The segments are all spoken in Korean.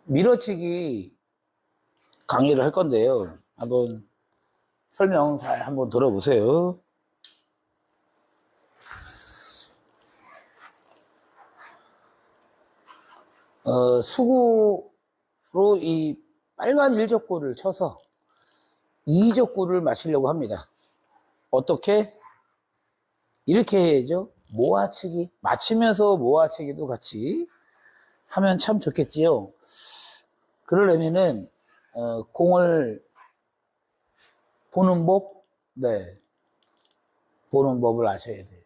밀어치기 강의를 할 건데요. 한번 설명 잘 한번 들어보세요. 수구로 이 빨간 일적구를 쳐서 이적구를 맞추려고 합니다. 어떻게? 이렇게 해야죠. 모아치기. 맞추면서 모아치기도 같이 하면 참 좋겠지요. 그러려면은 공을 보는 법, 네, 보는 법을 아셔야 돼요.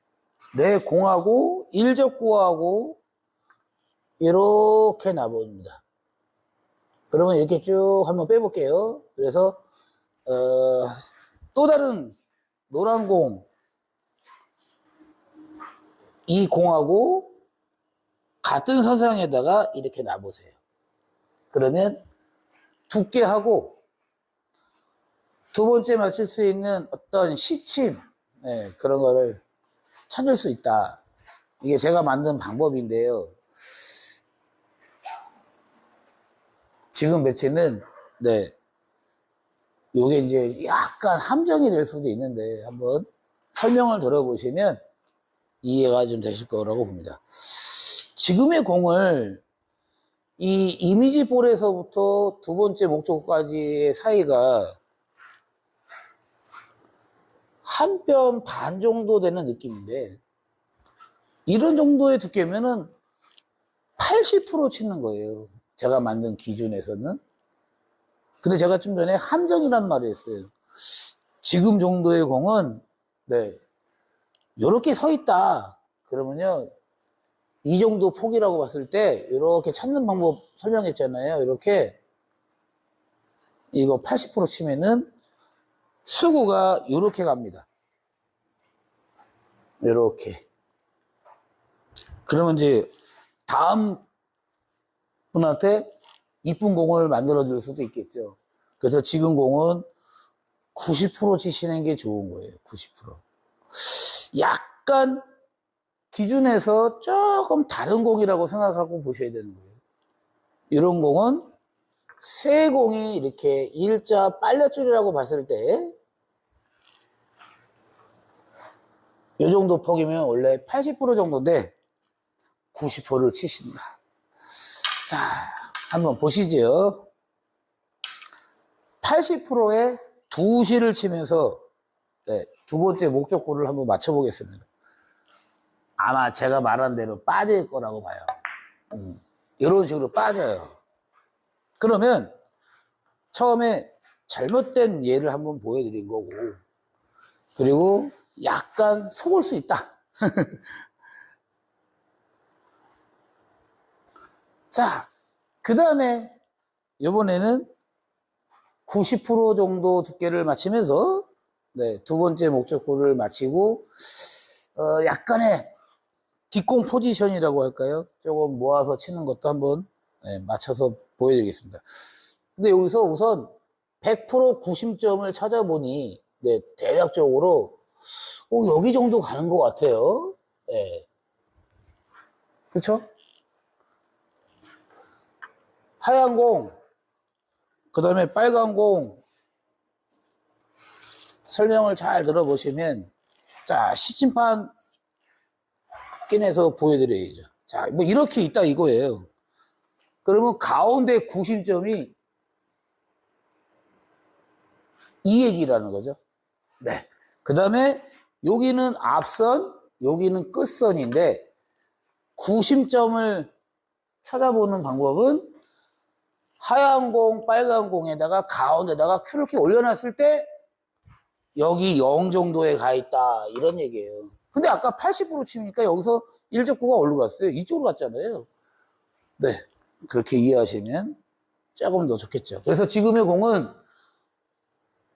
내 공하고 일적구하고 이렇게 놔봅니다. 그러면 이렇게 쭉 한번 빼볼게요. 그래서 또 다른 노란 공, 이 공하고 같은 선상에다가 이렇게 놔보세요. 그러면 두께하고 두 번째 맞출 수 있는 어떤 시침, 네, 그런 거를 찾을 수 있다. 이게 제가 만든 방법인데요. 지금 매체는, 네, 요게 이제 약간 함정이 될 수도 있는데, 한번 설명을 들어보시면 이해가 좀 되실 거라고 봅니다. 지금의 공을 이 이미지 볼에서부터 두 번째 목적까지의 사이가 한 뼘 반 정도 되는 느낌인데, 이런 정도의 두께면은 80% 치는 거예요. 제가 만든 기준에서는. 근데 제가 좀 전에 함정이란 말을 했어요. 지금 정도의 공은, 네, 요렇게 서 있다. 그러면요, 이 정도 폭이라고 봤을 때, 이렇게 찾는 방법 설명했잖아요. 이렇게, 이거 80% 치면은, 수구가 요렇게 갑니다. 요렇게. 그러면 이제, 다음 분한테 이쁜 공을 만들어 줄 수도 있겠죠. 그래서 지금 공은 90% 치시는 게 좋은 거예요. 90%. 약간 기준에서 조금 다른 공이라고 생각하고 보셔야 되는 거예요. 이런 공은 세 공이 이렇게 일자 빨랫줄이라고 봤을 때 이 정도 폭이면 원래 80% 정도인데 90%를 치신다. 자, 한번 보시죠. 80%에 2시를 치면서, 네, 두 번째 목적구를 한번 맞춰보겠습니다. 아마 제가 말한 대로 빠질 거라고 봐요. 이런 식으로 빠져요. 그러면 처음에 잘못된 예를 한번 보여드린 거고, 그리고 약간 속을 수 있다. 자, 그 다음에 이번에는 90% 정도 두께를 맞추면서, 네, 두 번째 목적구를 맞추고, 약간의 뒷공 포지션이라고 할까요? 조금 모아서 치는 것도 한번, 네, 맞춰서 보여드리겠습니다. 근데 여기서 우선 100% 구심점을 찾아보니, 네, 대략적으로 여기 정도 가는 것 같아요. 네. 그쵸? 하얀 공, 그 다음에 빨간 공, 설명을 잘 들어보시면, 자, 시침판 꺼내서 보여드려야죠. 자, 뭐 이렇게 있다 이거예요. 그러면 가운데 구심점이 이 얘기라는 거죠. 네. 그 다음에 여기는 앞선, 여기는 끝선인데 구심점을 찾아보는 방법은 하얀 공, 빨간 공에다가 가운데다가 이렇게 올려놨을 때 여기 0 정도에 가 있다 이런 얘기예요. 근데 아까 80% 치니까 여기서 일적구가 어디로 갔어요? 이쪽으로 갔잖아요. 네, 그렇게 이해하시면 조금 더 좋겠죠. 그래서 지금의 공은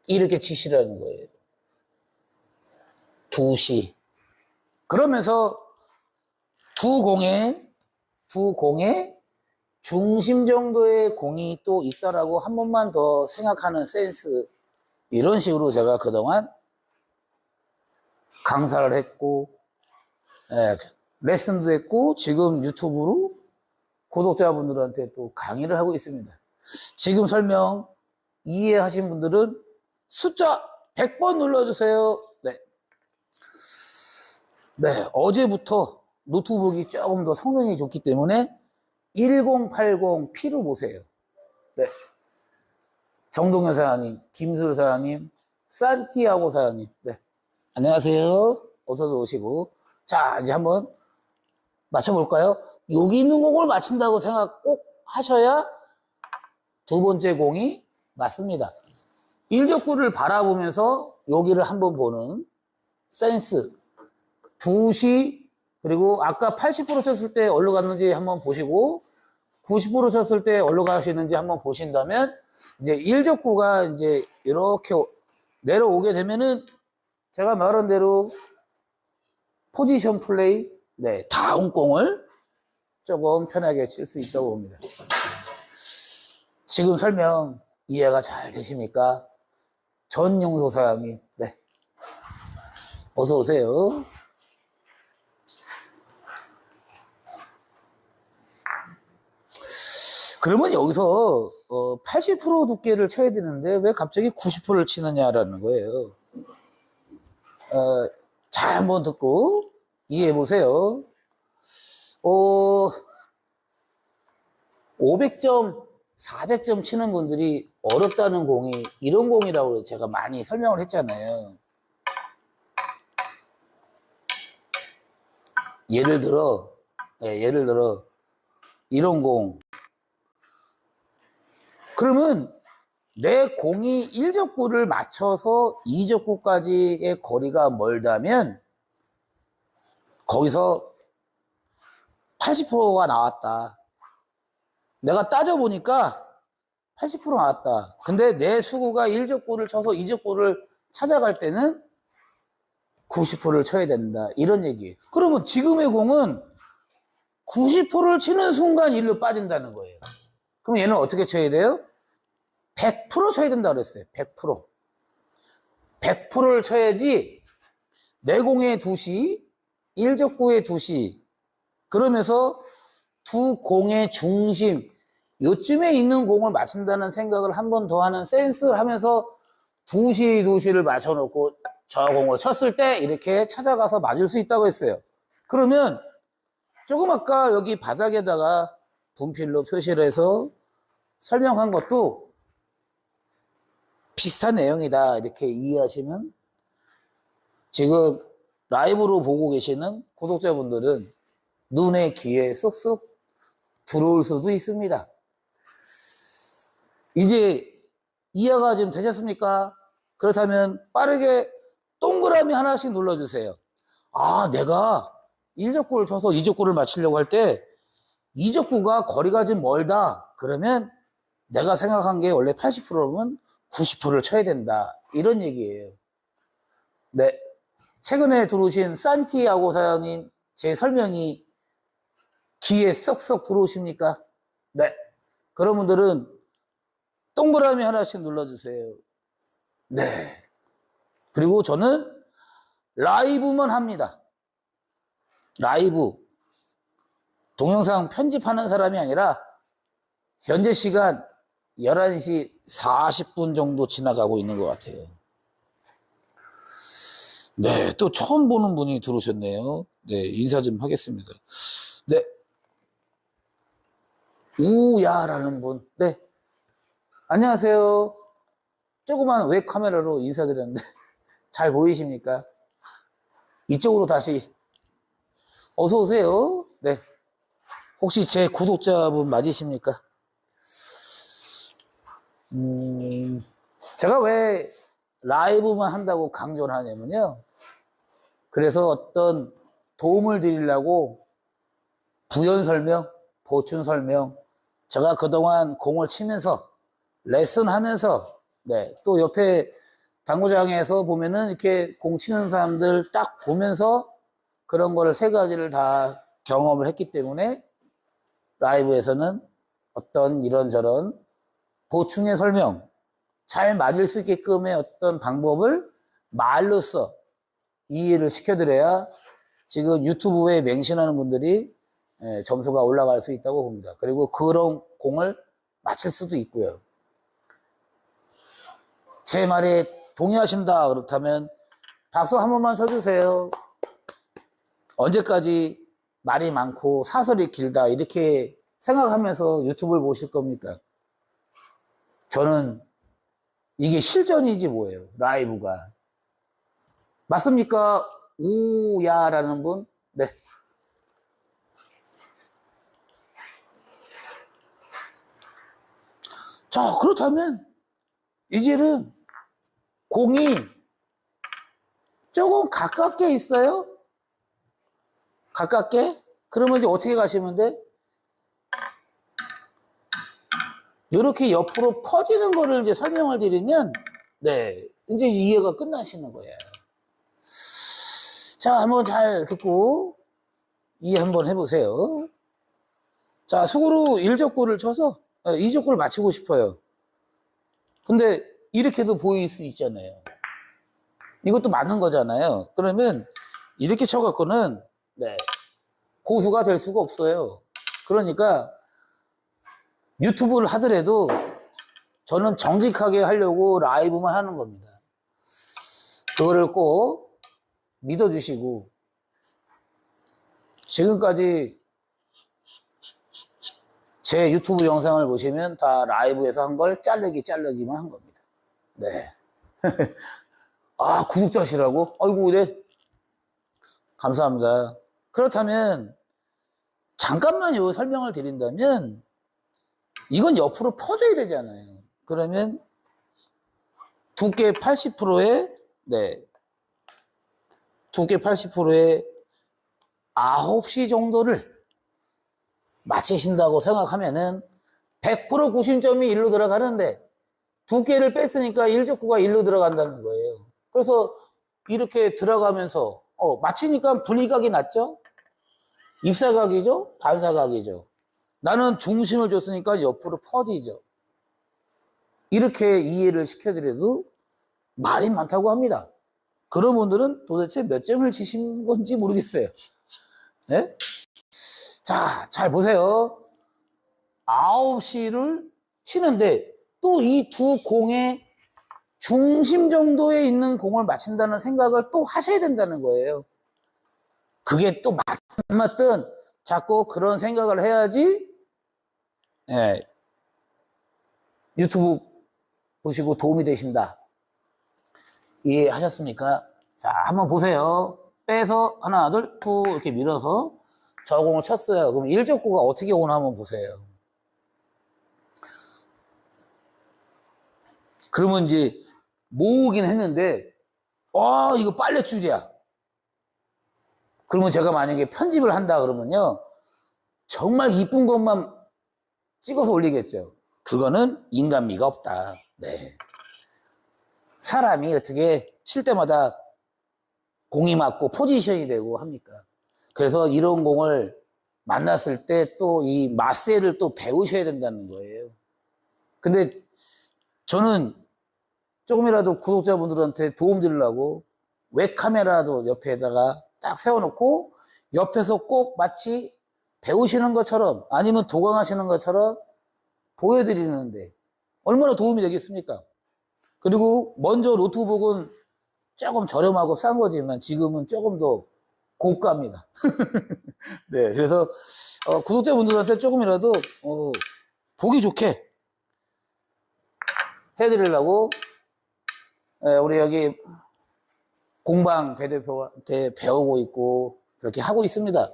이렇게 치시라는 거예요. 2시. 그러면서 두 공에 중심 정도의 공이 또 있다라고 한 번만 더 생각하는 센스. 이런 식으로 제가 그동안 강사를 했고, 예, 레슨도 했고, 지금 유튜브로 구독자분들한테 또 강의를 하고 있습니다. 지금 설명 이해하신 분들은 숫자 100번 눌러주세요. 네. 네, 어제부터 노트북이 조금 더 성능이 좋기 때문에 1080P로 보세요. 네. 정동현 사장님, 김수로 사장님, 산티아고 사장님. 네. 안녕하세요. 어서도 오시고. 자, 이제 한번 맞춰볼까요? 여기 있는 공을 맞춘다고 생각 꼭 하셔야 두 번째 공이 맞습니다. 일적구를 바라보면서 여기를 한번 보는 센스. 2시, 그리고 아까 80% 쳤을 때 어디로 갔는지 한번 보시고, 90% 쳤을 때 어디로 가시는지 한번 보신다면, 이제 일적구가 이제 이렇게 내려오게 되면은, 제가 말한 대로 포지션 플레이, 네, 다음 공을 조금 편하게 칠 수 있다고 봅니다. 지금 설명 이해가 잘 되십니까? 전용소 사장님, 네. 어서 오세요. 그러면 여기서 80% 두께를 쳐야 되는데 왜 갑자기 90%를 치느냐라는 거예요. 잘 한번 듣고 이해해 보세요. 500점, 400점 치는 분들이 어렵다는 공이 이런 공이라고 제가 많이 설명을 했잖아요. 예를 들어 이런 공. 그러면 내 공이 1적구를 맞춰서 2적구까지의 거리가 멀다면 거기서 80%가 나왔다. 내가 따져보니까 80% 나왔다. 근데 내 수구가 1적구를 쳐서 2적구를 찾아갈 때는 90%를 쳐야 된다. 이런 얘기예요. 그러면 지금의 공은 90%를 치는 순간 1로 빠진다는 거예요. 그럼 얘는 어떻게 쳐야 돼요? 100% 쳐야 된다 그랬어요. 100%. 100%를 쳐야지 내 공의 2시, 1적구의 2시. 그러면서 두 공의 중심, 요쯤에 있는 공을 맞춘다는 생각을 한 번 더 하는 센스를 하면서 2시를 맞춰놓고 저 공을 쳤을 때 이렇게 찾아가서 맞을 수 있다고 했어요. 그러면 조금 아까 여기 바닥에다가 분필로 표시를 해서 설명한 것도 비슷한 내용이다 이렇게 이해하시면 지금 라이브로 보고 계시는 구독자분들은 눈에 귀에 쏙쏙 들어올 수도 있습니다. 이제 이해가 좀 되셨습니까? 그렇다면 빠르게 동그라미 하나씩 눌러주세요. 아, 내가 1적구를 쳐서 2적구를 맞추려고 할 때 2적구가 거리가 좀 멀다. 그러면 내가 생각한 게 원래 80%면 90%를 쳐야 된다. 이런 얘기예요. 네. 최근에 들어오신 산티아고 사장님, 제 설명이 귀에 쏙쏙 들어오십니까? 네. 그런 분들은 동그라미 하나씩 눌러주세요. 네. 그리고 저는 라이브만 합니다. 라이브. 동영상 편집하는 사람이 아니라 현재 시간 11시 40분 정도 지나가고 있는 것 같아요. 네, 또 처음 보는 분이 들어오셨네요. 네, 인사 좀 하겠습니다. 네. 우야라는 분. 네. 안녕하세요. 조그만 웹 카메라로 인사드렸는데 잘 보이십니까? 이쪽으로 다시 어서 오세요. 네. 혹시 제 구독자분 맞으십니까? 제가 왜 라이브만 한다고 강조를 하냐면요. 그래서 어떤 도움을 드리려고 부연 설명, 보충 설명, 제가 그동안 공을 치면서 레슨 하면서, 네, 또 옆에 당구장에서 보면은 이렇게 공 치는 사람들 딱 보면서 그런 거를 세 가지를 다 경험을 했기 때문에 라이브에서는 어떤 이런저런 보충의 설명, 잘 맞을 수 있게끔의 어떤 방법을 말로써 이해를 시켜드려야 지금 유튜브에 맹신하는 분들이 예, 점수가 올라갈 수 있다고 봅니다. 그리고 그런 공을 맞힐 수도 있고요. 제 말에 동의하신다 그렇다면 박수 한 번만 쳐주세요. 언제까지 말이 많고 사설이 길다 이렇게 생각하면서 유튜브를 보실 겁니까? 저는 이게 실전이지 뭐예요. 라이브가. 맞습니까? 우야라는 분? 네. 자, 그렇다면 이제는 공이 조금 가깝게 있어요. 가깝게? 그러면 이제 어떻게 가시면 돼? 이렇게 옆으로 퍼지는 거를 이제 설명을 드리면, 네, 이제 이해가 끝나시는 거예요. 자, 한번 잘 듣고 이해 한번 해보세요. 자, 수구로 1족구를 쳐서 2족구를 맞추고 싶어요. 근데 이렇게도 보일 수 있잖아요. 이것도 맞는 거잖아요. 그러면 이렇게 쳐갖고는, 네, 고수가 될 수가 없어요. 그러니까 유튜브를 하더라도 저는 정직하게 하려고 라이브만 하는 겁니다. 그거를 꼭 믿어주시고, 지금까지 제 유튜브 영상을 보시면 다 라이브에서 한 걸 자르기만 한 겁니다. 네. 아, 구독자시라고? 아이고, 네. 감사합니다. 그렇다면 잠깐만 요 설명을 드린다면 이건 옆으로 퍼져야 되잖아요. 그러면 두께 80%에, 네, 두께 80%에 9시 정도를 맞히신다고 생각하면은 100% 구심점이 일로 들어가는데 두께를 뺐으니까 1족구가 일로 들어간다는 거예요. 그래서 이렇게 들어가면서 맞히니까 분리각이 났죠? 입사각이죠? 반사각이죠? 나는 중심을 줬으니까 옆으로 퍼지죠. 이렇게 이해를 시켜드려도 말이 많다고 합니다. 그런 분들은 도대체 몇 점을 치신 건지 모르겠어요. 네? 자, 잘 보세요. 9시를 치는데 또 이 두 공의 중심 정도에 있는 공을 맞춘다는 생각을 또 하셔야 된다는 거예요. 그게 또 맞든 자꾸 그런 생각을 해야지, 예, 유튜브 보시고 도움이 되신다. 이해하셨습니까? 자, 한번 보세요. 빼서 하나, 둘, 툭 이렇게 밀어서 저 공을 쳤어요. 그럼 1족구가 어떻게 오나 한번 보세요. 그러면 이제 모으긴 했는데, 이거 빨래줄이야. 그러면 제가 만약에 편집을 한다 그러면요, 정말 이쁜 것만 찍어서 올리겠죠. 그거는 인간미가 없다. 네. 사람이 어떻게 칠 때마다 공이 맞고 포지션이 되고 합니까? 그래서 이런 공을 만났을 때 또 이 맛세를 또 배우셔야 된다는 거예요. 근데 저는 조금이라도 구독자분들한테 도움 드리려고 웹카메라도 옆에다가 딱 세워놓고 옆에서 꼭 마치 배우시는 것처럼 아니면 도강하시는 것처럼 보여드리는데 얼마나 도움이 되겠습니까? 그리고 먼저 노트북은 조금 저렴하고 싼 거지만 지금은 조금 더 고가입니다. 네, 그래서 구독자분들한테 조금이라도 보기 좋게 해드리려고 우리 여기 공방 배대표한테 배우고 있고 그렇게 하고 있습니다.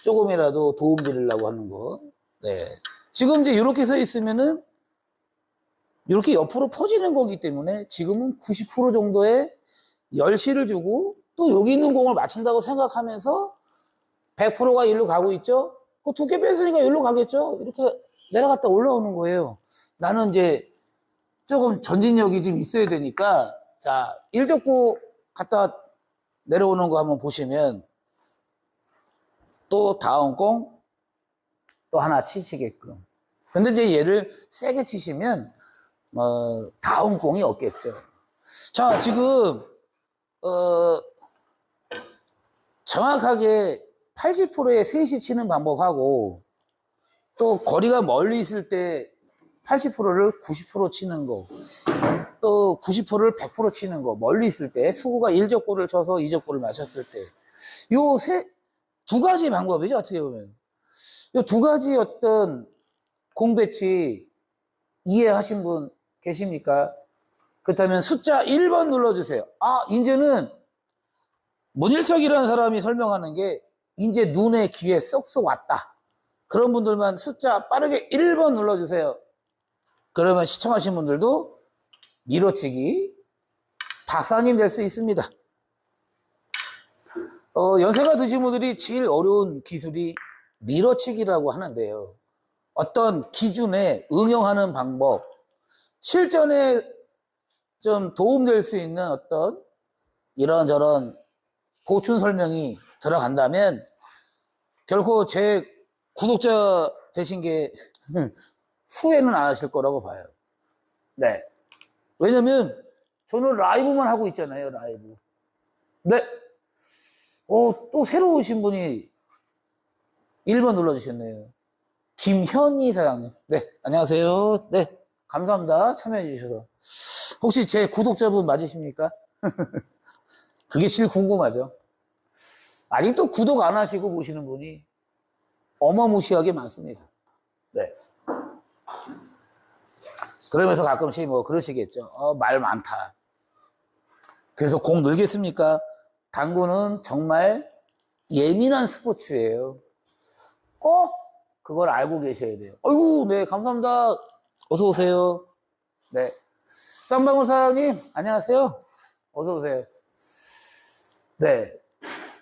조금이라도 도움 드리려고 하는 거. 네. 지금 이제 이렇게 서 있으면은 이렇게 옆으로 퍼지는 거기 때문에 지금은 90% 정도의 열시를 주고 또 여기 있는 공을 맞춘다고 생각하면서 100%가 일로 가고 있죠? 그 두께 뺐으니까 일로 가겠죠? 이렇게 내려갔다 올라오는 거예요. 나는 이제 조금 전진력이 좀 있어야 되니까, 자, 1족구 갔다 내려오는 거 한번 보시면 또 다음 공 또 하나 치시게끔. 근데 이제 얘를 세게 치시면 다음 공이 없겠죠. 자, 지금 정확하게 80%에 셋이 치는 방법하고 또 거리가 멀리 있을 때 80%를 90% 치는 거, 또 90%를 100% 치는 거, 멀리 있을 때 수구가 1접골을 쳐서 2접골을 맞췄을 때, 요 두 가지 방법이죠, 어떻게 보면. 요 두 가지 어떤 공 배치 이해하신 분 계십니까? 그렇다면 숫자 1번 눌러주세요. 아, 이제는 문일석이라는 사람이 설명하는 게 이제 눈에 귀에 쏙쏙 왔다. 그런 분들만 숫자 빠르게 1번 눌러주세요. 그러면 시청하신 분들도 밀어치기 박사님 될 수 있습니다. 연세가 드신 분들이 제일 어려운 기술이 밀어치기라고 하는데요. 어떤 기준에 응용하는 방법, 실전에 좀 도움될 수 있는 어떤 이런저런 보충 설명이 들어간다면 결코 제 구독자 되신 게 후회는 안 하실 거라고 봐요. 네. 왜냐면 저는 라이브만 하고 있잖아요, 라이브. 네. 또 새로 오신 분이 1번 눌러주셨네요. 김현희 사장님. 네. 안녕하세요. 네. 감사합니다. 참여해주셔서. 혹시 제 구독자분 맞으십니까? 그게 제일 궁금하죠. 아직도 구독 안 하시고 보시는 분이 어마무시하게 많습니다. 네. 그러면서 가끔씩 뭐 그러시겠죠. 말 많다. 그래서 공 늘겠습니까? 당구는 정말 예민한 스포츠예요. 꼭 그걸 알고 계셔야 돼요. 아이고, 네, 감사합니다. 어서 오세요. 네. 쌍방울 사장님, 안녕하세요. 어서 오세요. 네.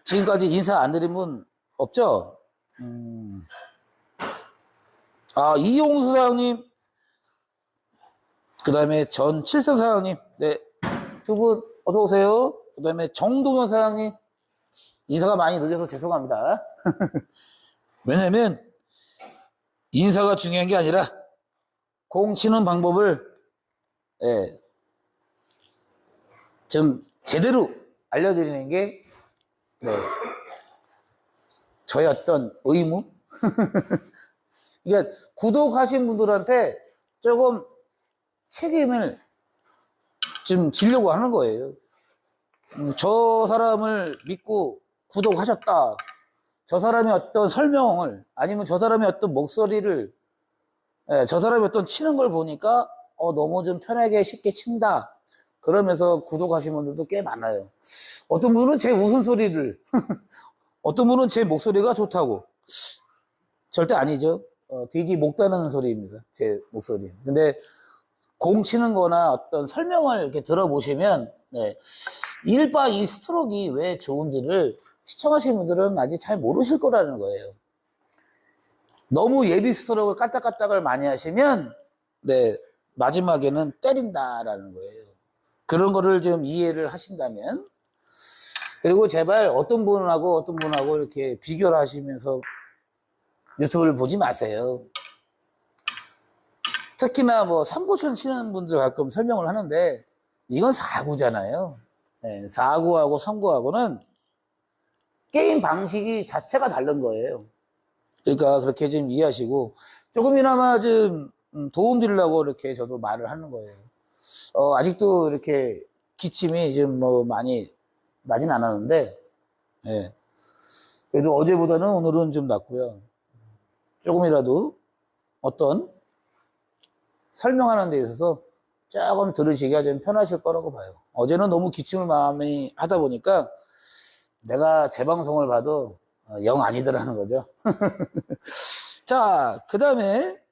지금까지 인사 안 드린 분 없죠? 이용수 사장님, 그 다음에 전칠선 사장님, 네. 두 분, 어서 오세요. 그 다음에 정동현 사장님, 인사가 많이 늦어서 죄송합니다. 왜냐면, 인사가 중요한 게 아니라, 공 치는 방법을, 좀 제대로 알려드리는 게, 네. 저의 어떤 의무? 그러니까, 구독하신 분들한테 조금 책임을 좀 지려고 하는 거예요. 저 사람을 믿고 구독하셨다. 저 사람의 어떤 설명을, 아니면 저 사람의 어떤 목소리를, 저 사람이 어떤 치는 걸 보니까, 너무 좀 편하게 쉽게 친다. 그러면서 구독하신 분들도 꽤 많아요. 어떤 분은 제 웃음소리를, 어떤 분은 제 목소리가 좋다고. 절대 아니죠. 되게 목 다는 소리입니다. 제 목소리. 근데 공 치는 거나 어떤 설명을 이렇게 들어보시면, 네. 일바 이 스트로크가 왜 좋은지를 시청하시는 분들은 아직 잘 모르실 거라는 거예요. 너무 예비 스트로크를 까딱까딱을 많이 하시면, 네. 마지막에는 때린다라는 거예요. 그런 거를 좀 이해를 하신다면, 그리고 제발 어떤 분하고 이렇게 비교를 하시면서 유튜브를 보지 마세요. 특히나 뭐 3구천 치는 분들 가끔 설명을 하는데 이건 4구잖아요. 네, 4구하고 3구하고는 게임 방식이 자체가 다른 거예요. 그러니까 그렇게 좀 이해하시고 조금이나마 좀 도움 드리려고 이렇게 저도 말을 하는 거예요. 아직도 이렇게 기침이 좀 뭐 많이 나진 않았는데, 네. 그래도 어제보다는 오늘은 좀 낫고요. 조금이라도 어떤 설명하는 데 있어서 조금 들으시기가 좀 편하실 거라고 봐요. 어제는 너무 기침을 많이 하다 보니까 내가 재방송을 봐도 영 아니더라는 거죠. 자, 그 다음에